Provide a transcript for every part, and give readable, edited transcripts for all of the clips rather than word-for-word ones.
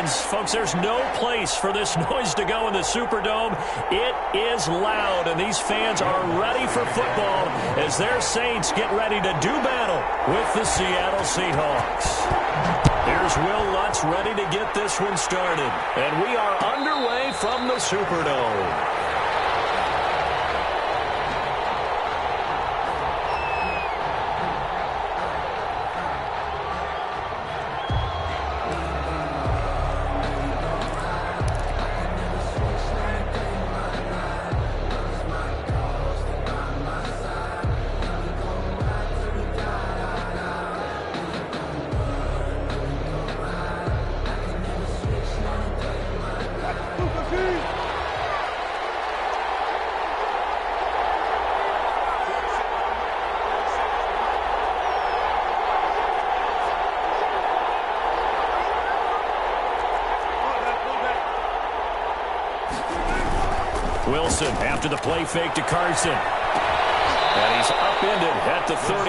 fans. Folks, there's no place for this noise to go in the Superdome. It is loud, and these fans are ready for football as their Saints get ready to do battle with the Seattle Seahawks. Here's Will Lutz ready to get this one started, and we are underway from the Superdome. Wilson after the play fake to Carson. And he's upended at the 33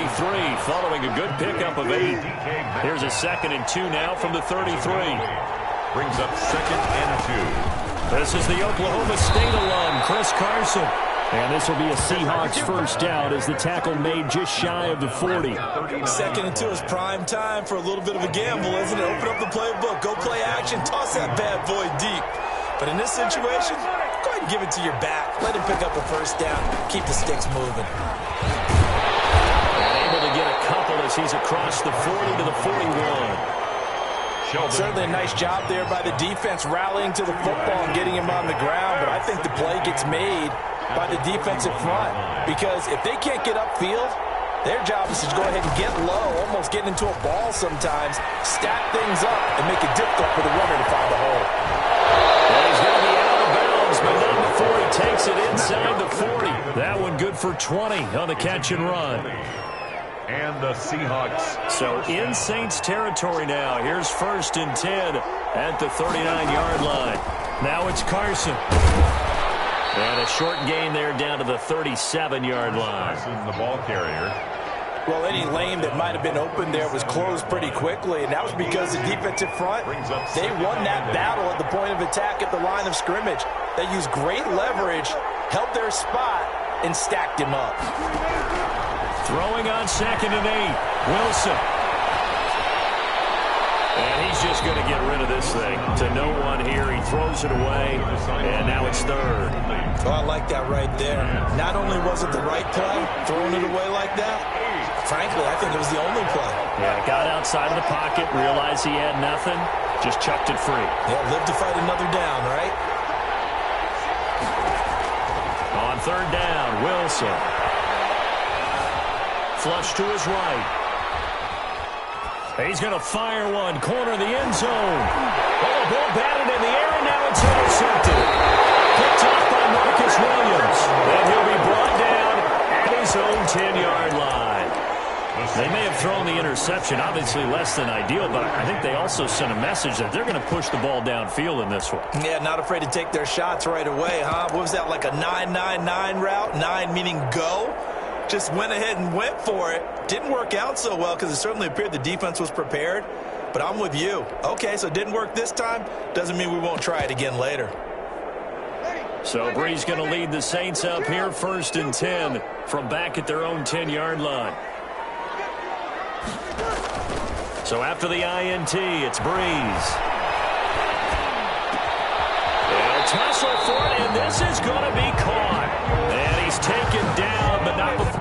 following a good pickup of 8. Here's a 2nd and 2 now from the 33. Brings up 2nd and 2. This is the Oklahoma State alum, Chris Carson. And this will be a Seahawks first down as the tackle made just shy of the 40. 2nd and 2 is prime time for a little bit of a gamble, isn't it? Open up the playbook, go play action, toss that bad boy deep. But in this situation, go ahead and give it to your back. Let him pick up a first down. Keep the sticks moving. And able to get a couple as he's across the 40 to the 41. Certainly a nice job there by the defense rallying to the football and getting him on the ground. But I think the play gets made by the defensive front. Because if they can't get upfield, their job is to go ahead and get low, almost get into a ball sometimes, stack things up, and make it difficult for the runner to find the hole. And he's going to be out of bounds, but not before he takes it inside the 40. That one good for 20 on the catch and run. And the Seahawks. So in Saints territory now. Here's 1st and 10 at the 39-yard line. Now it's Carson. And a short gain there down to the 37-yard line. The ball carrier. Well, any lane that might have been open there was closed pretty quickly, and that was because the defensive front, they won that battle at the point of attack at the line of scrimmage. They used great leverage, held their spot, and stacked him up. Throwing on 2nd and 8, Wilson. And he's just going to get rid of this thing to no one here. He throws it away, and now it's 3rd. Oh, I like that right there. Not only was it the right play, throwing it away like that, frankly, I think it was the only play. Yeah, got outside of the pocket, realized he had nothing, just chucked it free. Yeah, live to fight another down, right? On 3rd down, Wilson. Flush to his right. He's going to fire one, corner of the end zone. Oh, ball batted in the air, and now it's intercepted. Picked off by Marcus Williams. And he'll be brought down at his own 10-yard line. They may have thrown the interception, obviously less than ideal, but I think they also sent a message that they're going to push the ball downfield in this one. Yeah, not afraid to take their shots right away, huh? What was that, like a 9-9-9 route? 9 meaning go? Just went ahead and went for it. Didn't work out so well because it certainly appeared the defense was prepared. But I'm with you. Okay, so it didn't work this time. Doesn't mean we won't try it again later. So Bree's going to lead the Saints up here, 1st and 10 from back at their own 10-yard line. So after the INT, it's Breeze. They'll tussle for it, and this is going to be caught. And he's taken down, but not before.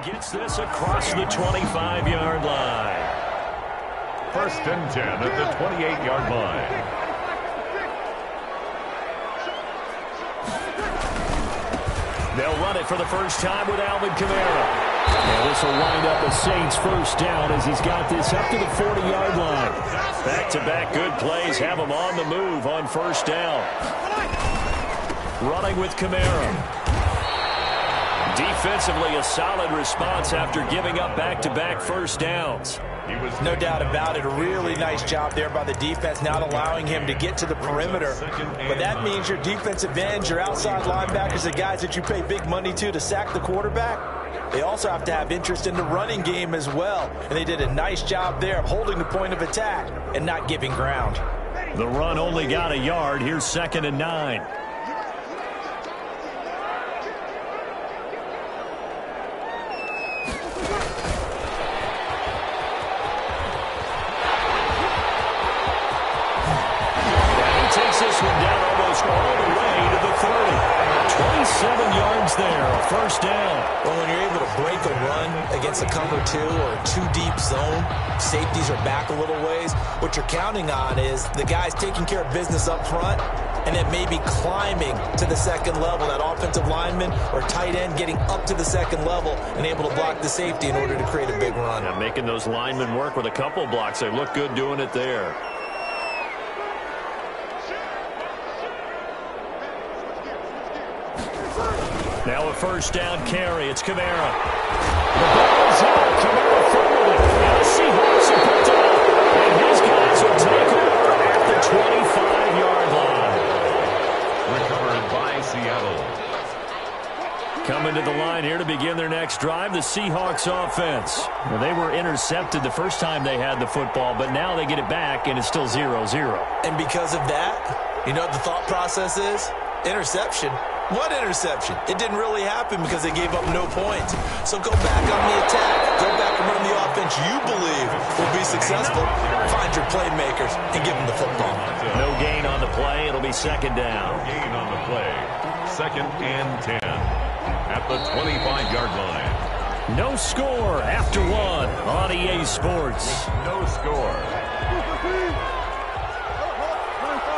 Gets this across the 25-yard line. 1st and 10 at the 28-yard line. They'll run it for the first time with Alvin Kamara. And this will wind up a Saints first down as he's got this up to the 40-yard line. Back-to-back good plays have him on the move on first down. Running with Kamara. Defensively, a solid response after giving up back-to-back first downs. No doubt about it. A really nice job there by the defense, not allowing him to get to the perimeter. But that means your defensive ends, your outside linebackers, the guys that you pay big money to sack the quarterback, they also have to have interest in the running game as well. And they did a nice job there of holding the point of attack and not giving ground. The run only got a yard. Here's 2nd and 9. This one down almost all the way to the 30. 27 yards there, a first down. Well, when you're able to break a run against a cover 2 or a 2-deep zone, safeties are back a little ways. What you're counting on is the guys taking care of business up front and then maybe climbing to the second level. That offensive lineman or tight end getting up to the second level and able to block the safety in order to create a big run. Yeah, making those linemen work with a couple blocks. They look good doing it there. Now a first down carry. It's Kamara. The ball is out. Kamara fumbled it. And the Seahawks are picked up. And his guys will take over at the 25-yard line. Recovered by Seattle. Coming to the line here to begin their next drive, the Seahawks offense. Well, they were intercepted the first time they had the football, but now they get it back, and it's still 0-0. And because of that, you know what the thought process is? Interception. What interception? It didn't really happen because they gave up no points. So go back on the attack. Go back and run the offense you believe will be successful. Find your playmakers and give them the football. No gain on the play. It'll be 2nd down. No gain on the play. 2nd and 10 at the 25-yard line. No score after 1 on EA Sports. No score.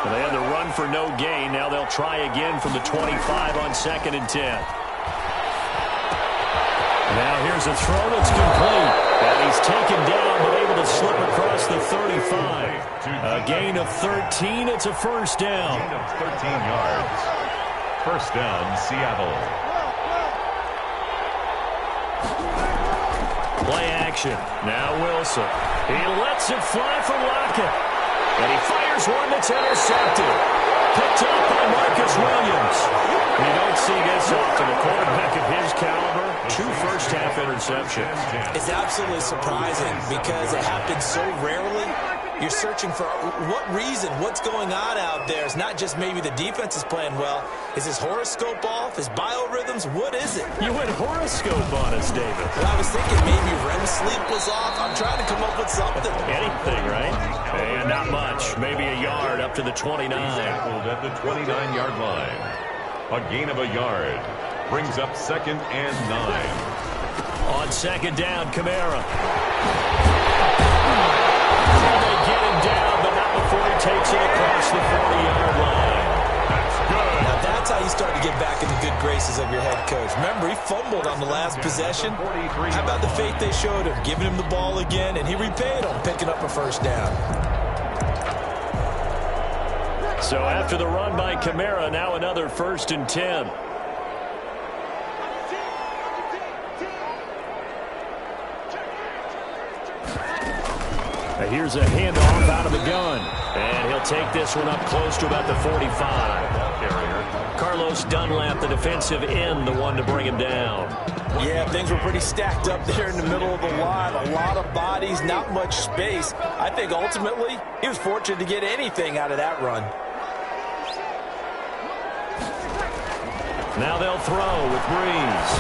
Well, they had the run for no gain. Now they'll try again from the 25 on 2nd and 10. Now here's a throw that's complete. And he's taken down but able to slip across the 35. A gain of 13. It's a first down. Gain of 13 yards. First down, Seattle. Play action. Now Wilson. He lets it fly from Lockett. And he fires one that's intercepted. Picked up by Marcus Williams. You don't see this often. A quarterback of his caliber, 2 first-half interceptions. It's absolutely surprising because it happens so rarely. You're searching for what reason, what's going on out there. It's not just maybe the defense is playing well. Is his horoscope off? His biorhythms? What is it? You went horoscope on us, David. Well, I was thinking maybe REM sleep was off. I'm trying to come up with something. Anything, right? And not much. Maybe a yard up to the 29. Tackled at the 29-yard line. A gain of a yard. Brings up 2nd and 9. On 2nd down, Kamara. Get him down, but not before he takes it across the 40-yard line. That's good. Now that's how you start to get back in the good graces of your head coach. Remember, he fumbled on the last possession. How about the faith they showed him, giving him the ball again, and he repaid him, picking up a first down. So after the run by Kamara, now another 1st and 10. Here's a handoff out of the gun. And he'll take this one up close to about the 45. Carlos Dunlap, the defensive end, the one to bring him down. Yeah, things were pretty stacked up there in the middle of the line. A lot of bodies, not much space. I think ultimately he was fortunate to get anything out of that run. Now they'll throw with Breeze.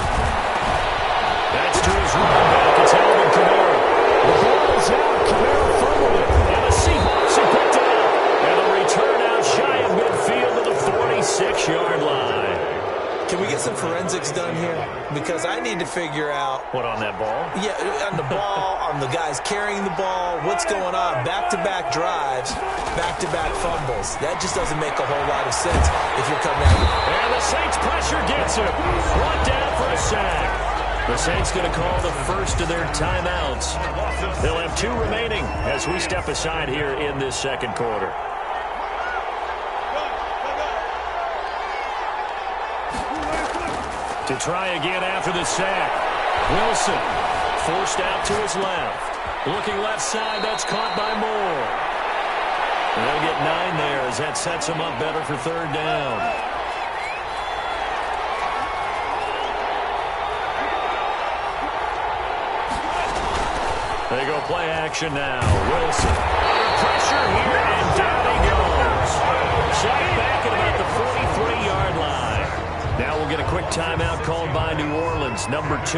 That's to his running back. It's Alvin Kamara. The ball's out. Kamara fumbled it. And the Seahawks are picked it up. And the return out shy of midfield to the 46-yard line. Can we get some forensics done here? Because I need to figure out... What, on that ball? Yeah, on the ball, on the guys carrying the ball, what's going on? Back-to-back drives, back-to-back fumbles. That just doesn't make a whole lot of sense if you're coming out. And the Saints pressure gets him. 1 The Saints going to call the first of their timeouts. They'll have 2 remaining as we step aside here in this second quarter. To try again after the sack. Wilson forced out to his left. Looking left side, that's caught by Moore. And they'll get 9 there as that sets them up better for third down. They go play action now. Wilson under pressure here, and down he goes. Shot back at about the 43-yard line. Now we'll get a quick timeout called by New Orleans, number 2.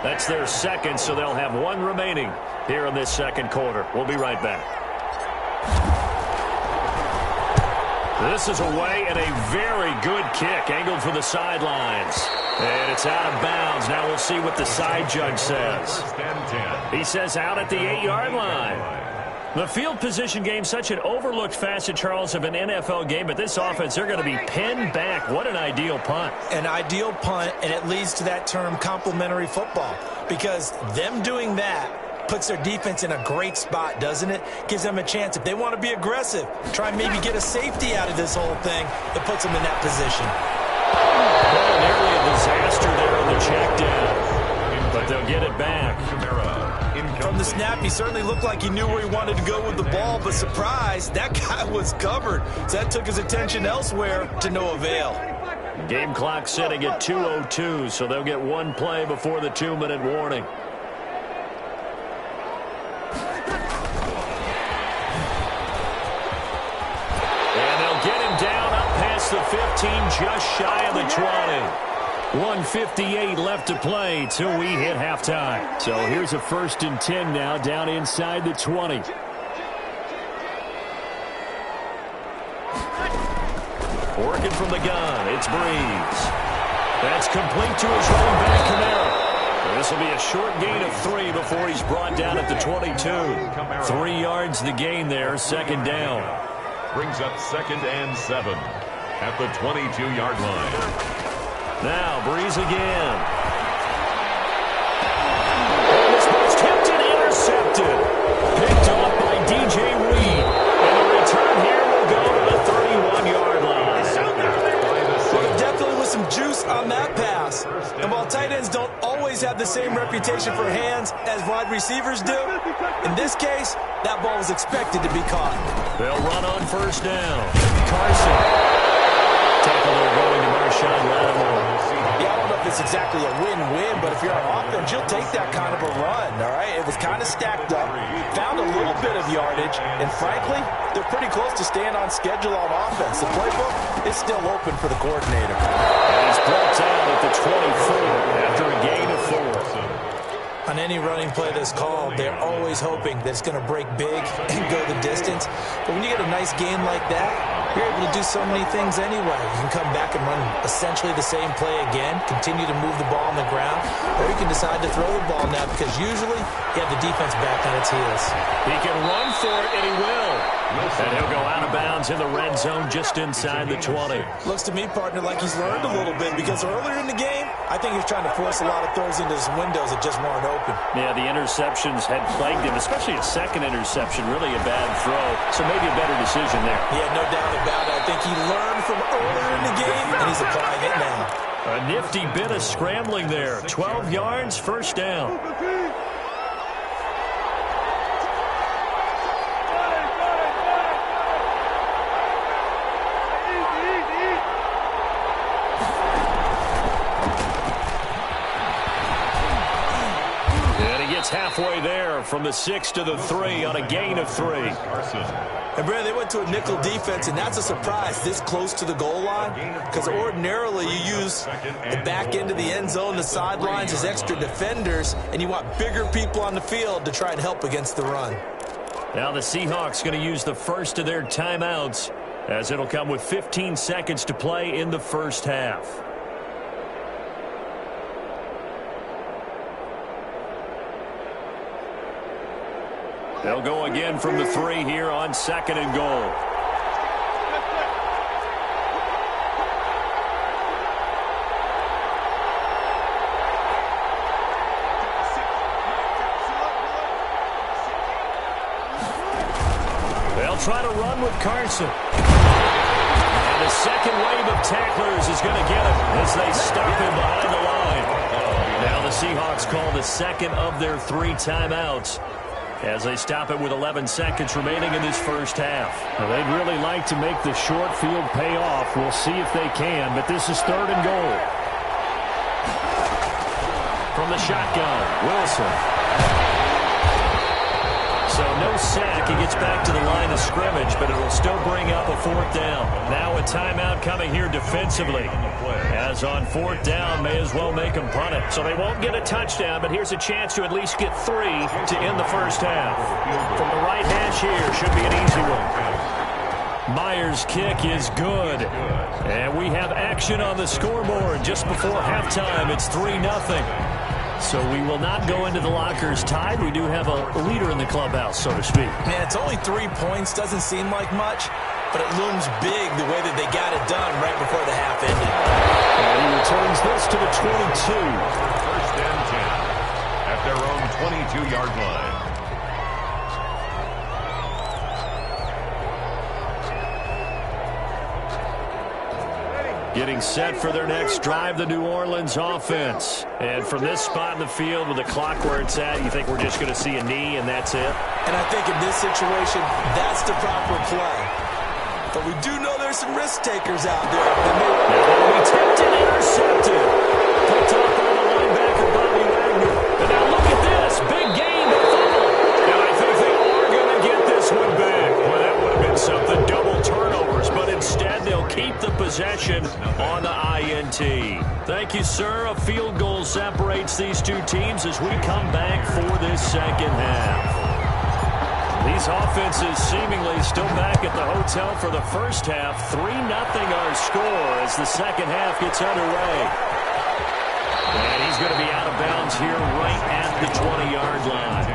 That's their second, so they'll have 1 remaining here in this second quarter. We'll be right back. This is away and a very good kick, angled for the sidelines. And it's out of bounds. Now we'll see what the side judge says. He says out at the 8-yard line. The field position game, such an overlooked facet, Charles, of an NFL game, but this offense, they're going to be pinned back. What an ideal punt. An ideal punt, and it leads to that term complementary football, because them doing that puts their defense in a great spot, doesn't it? Gives them a chance. If they want to be aggressive, try and maybe get a safety out of this whole thing, it puts them in that position. Well, nearly a disaster there on the check down, but they'll get it back. From the snap, he certainly looked like he knew where he wanted to go with the ball, but surprise, that guy was covered. So that took his attention elsewhere to no avail. Game clock setting at 2:02, so they'll get 1 play before the 2-minute warning. And they'll get him down up past the 15, just shy of the 20. 1:58 left to play till we hit halftime. So here's a 1st and 10 now, down inside the 20. Working from the gun, it's Breeze. That's complete to his running back, Kamara. This will be a short gain of 3 before he's brought down at the 22. 3 yards the gain there, second down. Brings up 2nd and 7 at the 22-yard line. Now, Breeze again. And this ball's tipped and intercepted. Picked off by DJ Reed. And the return here will go to the 31-yard line. Well, definitely with some juice on that pass. And while tight ends don't always have the same reputation for hands as wide receivers do, in this case, that ball was expected to be caught. They'll run on first down. Carson. Tackle there going to Marshawn Lattimore. Yeah, I don't know if it's exactly a win-win, but if you're on offense, you'll take that kind of a run, all right? It was kind of stacked up, found a little bit of yardage, and frankly, they're pretty close to staying on schedule on offense. The playbook is still open for the coordinator. And he's brought down at the 24 after a gain of 4. On any running play that's called, they're always hoping that it's going to break big and go the distance. But when you get a nice gain like that, you're able to do so many things anyway. You can come back and run essentially the same play again, continue to move the ball on the ground, or you can decide to throw the ball now because usually you have the defense back on its heels. He can run for it, and he will. And he'll go out of bounds in the red zone just inside the 20. Looks to me, partner, like he's learned a little bit because earlier in the game, I think he's trying to force a lot of throws into his windows that just weren't open. Yeah, the interceptions had plagued him, especially a second interception, really a bad throw. So maybe a better decision there. Yeah, no doubt about it. I think he learned from earlier in the game, and he's applying it now. A nifty bit of scrambling there. 12 yards, first down. Halfway there from the 6 to the 3 on a gain of 3. And Brad, they went to a nickel defense, and that's a surprise this close to the goal line because ordinarily you use the back end of the end zone, the sidelines as extra defenders, and you want bigger people on the field to try and help against the run. Now the Seahawks going to use the first of their timeouts as it'll come with 15 seconds to play in the first half. They'll go again from the 3 here on 2nd and goal. Carson. And the second wave of tacklers is going to get him as they stop him behind the line. Now the Seahawks call the second of their 3 timeouts as they stop it with 11 seconds remaining in this first half. Well, they'd really like to make the short field pay off. We'll see if they can, but this is 3rd and goal. From the shotgun, Wilson. So no sack. He gets back to the line of scrimmage, but it'll still bring up a 4th down. Now a timeout coming here defensively. As on 4th down, may as well make them punt it. So they won't get a touchdown, but here's a chance to at least get 3 to end the first half. From the right hash here, should be an easy one. Myers' kick is good. And we have action on the scoreboard just before halftime. It's 3-0. So we will not go into the lockers tied. We do have a leader in the clubhouse, so to speak. Man, it's only 3 points. Doesn't seem like much, but it looms big the way that they got it done right before the half ended. And he returns this to the 22. 1st and 10 at their own 22-yard line. Getting set for their next drive, the New Orleans offense. And from this spot in the field with the clock where it's at, you think we're just going to see a knee and that's it? And I think in this situation, that's the proper play. But we do know there's some risk takers out there. Now that'll be tipped and intercepted. Picked off by the linebacker, Bobby Wagner. And now look at this. Big gain, but fumble. And I think they are going to get this one back. Well, that would have been something. Double turnovers, but instead they'll keep the possession on the INT. Thank you, sir. A field goal separates these 2 teams as we come back for this second half. These offenses seemingly still back at the hotel for the first half. 3-0 our score as the second half gets underway. And he's going to be out of bounds here right at the 20-yard line.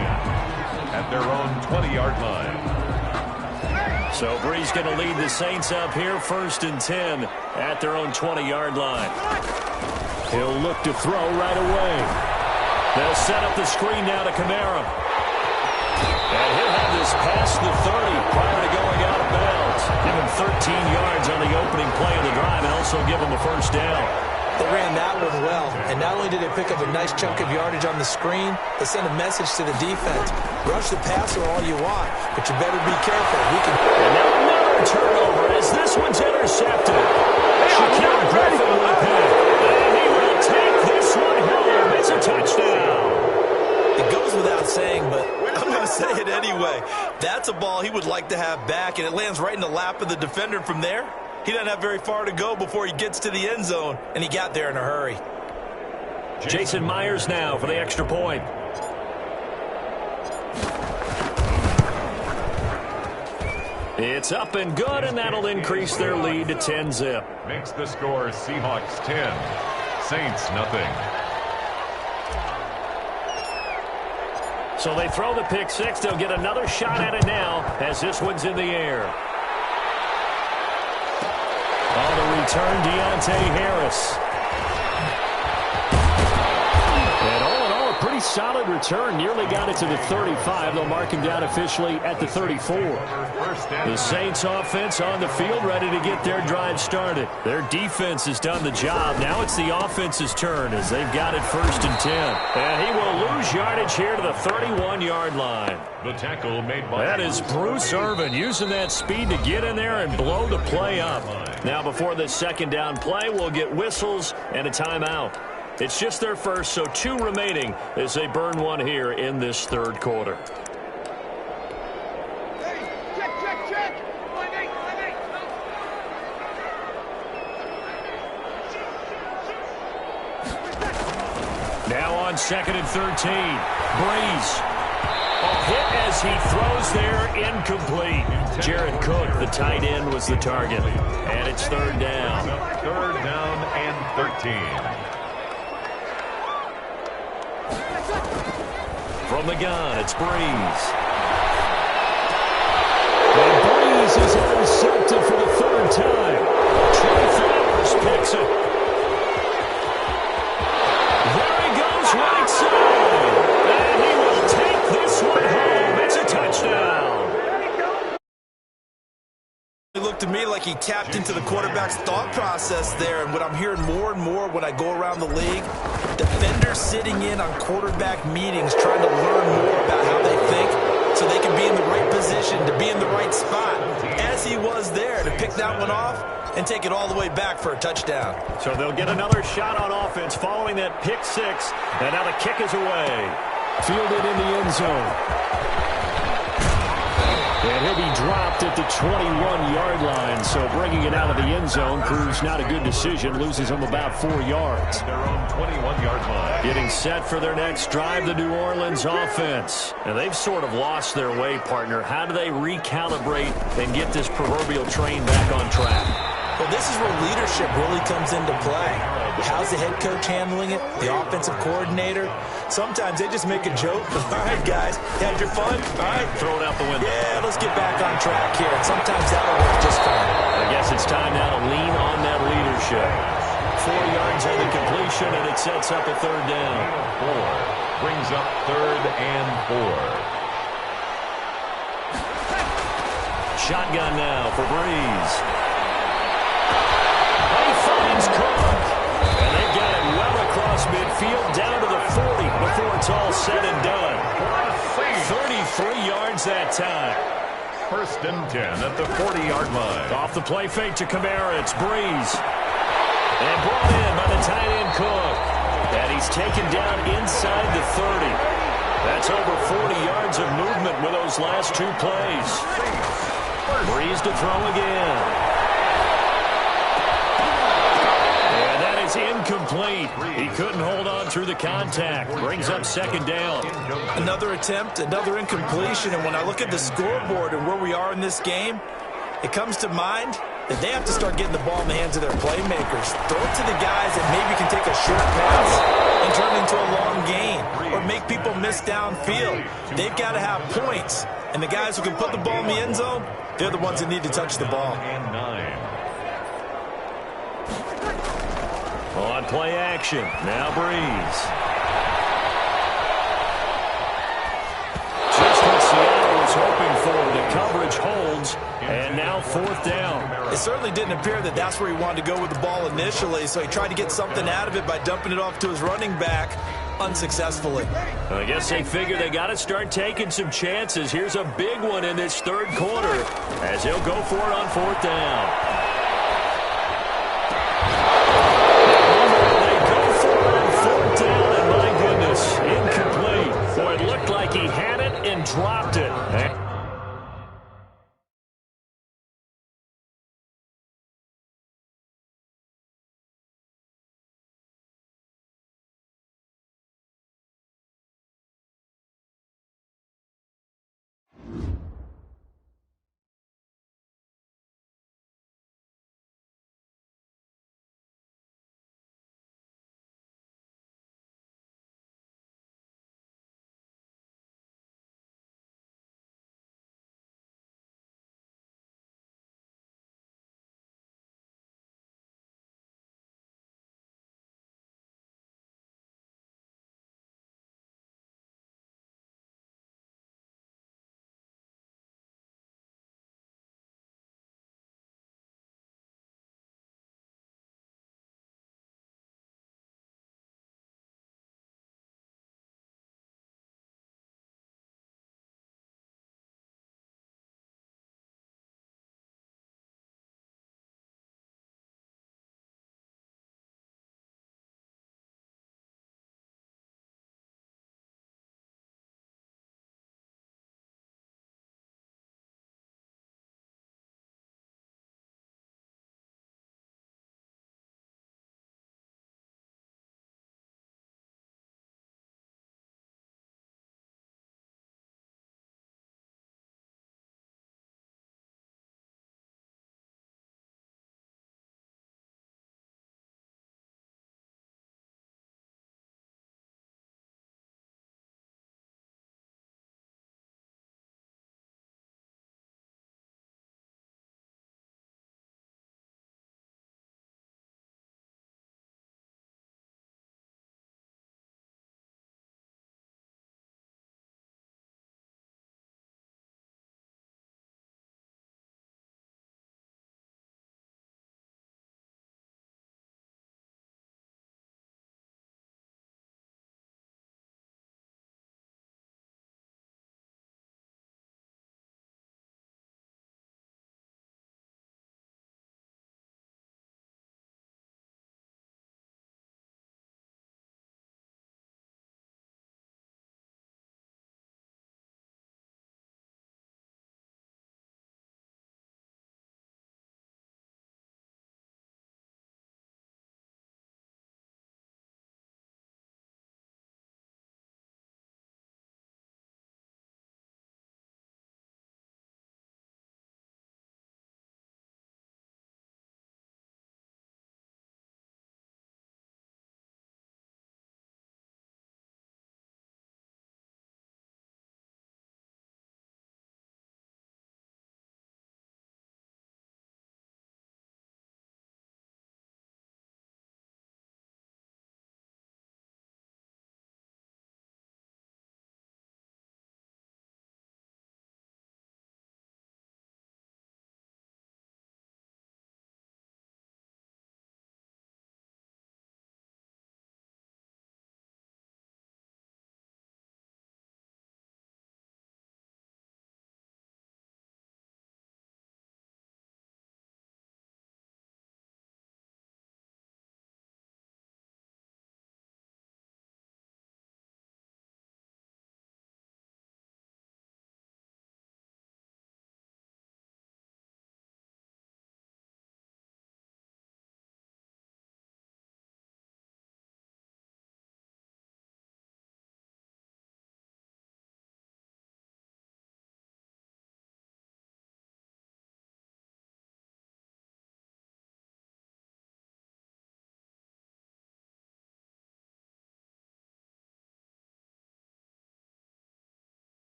At their own 20-yard line. So Bree's going to lead the Saints up here 1st and 10 at their own 20-yard line. He'll look to throw right away. They'll set up the screen now to Kamara. And he'll have this past the 30 prior to going out of bounds. Give him 13 yards on the opening play of the drive and also give him a 1st down. They ran that one well, and not only did they pick up a nice chunk of yardage on the screen, they sent a message to the defense. Rush the passer all you want, but you better be careful. And now another turnover as this one's intercepted. Shaquille Griffin with a pick. And he will take this one home. It's a touchdown. It goes without saying, but I'm going to say it anyway. That's a ball he would like to have back, and it lands right in the lap of the defender from there. He doesn't have very far to go before he gets to the end zone, and he got there in a hurry. Jason Myers now for the extra point. It's up and good, and that'll increase their lead to 10-zip. Makes the score Seahawks 10, Saints nothing. So they throw the pick 6. They'll get another shot at it now as this one's in the air. On the return, Deontay Harris. And all in all, a pretty solid return. Nearly got it to the 35. They'll mark him down officially at the 34. The Saints offense on the field, ready to get their drive started. Their defense has done the job. Now it's the offense's turn as they've got it 1st and 10. And he will lose yardage here to the 31-yard line. The tackle made by... That is Bruce Irvin using that speed to get in there and blow the play up. Now before this 2nd down play, we'll get whistles and a timeout. It's just their first, so 2 remaining as they burn one here in this 3rd quarter. Now on 2nd and 13, Breeze. A hit as he throws there, incomplete. Jared Cook, the tight end, was the target. And it's 3rd down. 3rd down and 13. From the gun, it's Breeze. And Breeze is intercepted for the 3rd time. Trey Flowers picks it. like he tapped into the quarterback's thought process there. And what I'm hearing more and more when I go around the league, defenders sitting in on quarterback meetings trying to learn more about how they think so they can be in the right position, to be in the right spot, as he was there, to pick that one off and take it all the way back for a touchdown. So they'll get another shot on offense following that pick six. And now the kick is away. Fielded in the end zone. And he'll be dropped at the 21-yard line. So bringing it out of the end zone proves not a good decision. Loses him about 4 yards. Their own 21-yard line. Getting set for their next drive, the New Orleans offense. And they've sort of lost their way, partner. How do they recalibrate and get this proverbial train back on track? Well, this is where leadership really comes into play. How's the head coach handling it? The offensive coordinator? Sometimes they just make a joke. All right, guys, you had your fun? All right. Throw it out the window. Yeah, let's get back on track here. And sometimes that'll work just fine. I guess it's time now to lean on that leadership. 4 yards on the completion, and it sets up a third down. 4 brings up 3rd and 4. Shotgun now for Breeze. He finds Cook. And they get it well across midfield down to the 40 before it's all said and done. 33 yards that time. 1st and 10 at the 40-yard line. Off the play fake to Kamara, it's Breeze. And brought in by the tight end Cook. And he's taken down inside the 30. That's over 40 yards of movement with those last 2 plays. Breeze to throw again. It's incomplete. He couldn't hold on through the contact. Brings up 2nd down. Another attempt, another incompletion. And when I look at the scoreboard and where we are in this game, it comes to mind that they have to start getting the ball in the hands of their playmakers. Throw it to the guys that maybe can take a short pass and turn it into a long gain or make people miss downfield. They've got to have points. And the guys who can put the ball in the end zone, they're the ones that need to touch the ball. And 9. On play action, now Breeze. Just what Seattle was hoping for. The coverage holds, and now 4th down. It certainly didn't appear that that's where he wanted to go with the ball initially, so he tried to get something out of it by dumping it off to his running back unsuccessfully. I guess they figure they got to start taking some chances. Here's a big one in this 3rd quarter as he'll go for it on 4th down.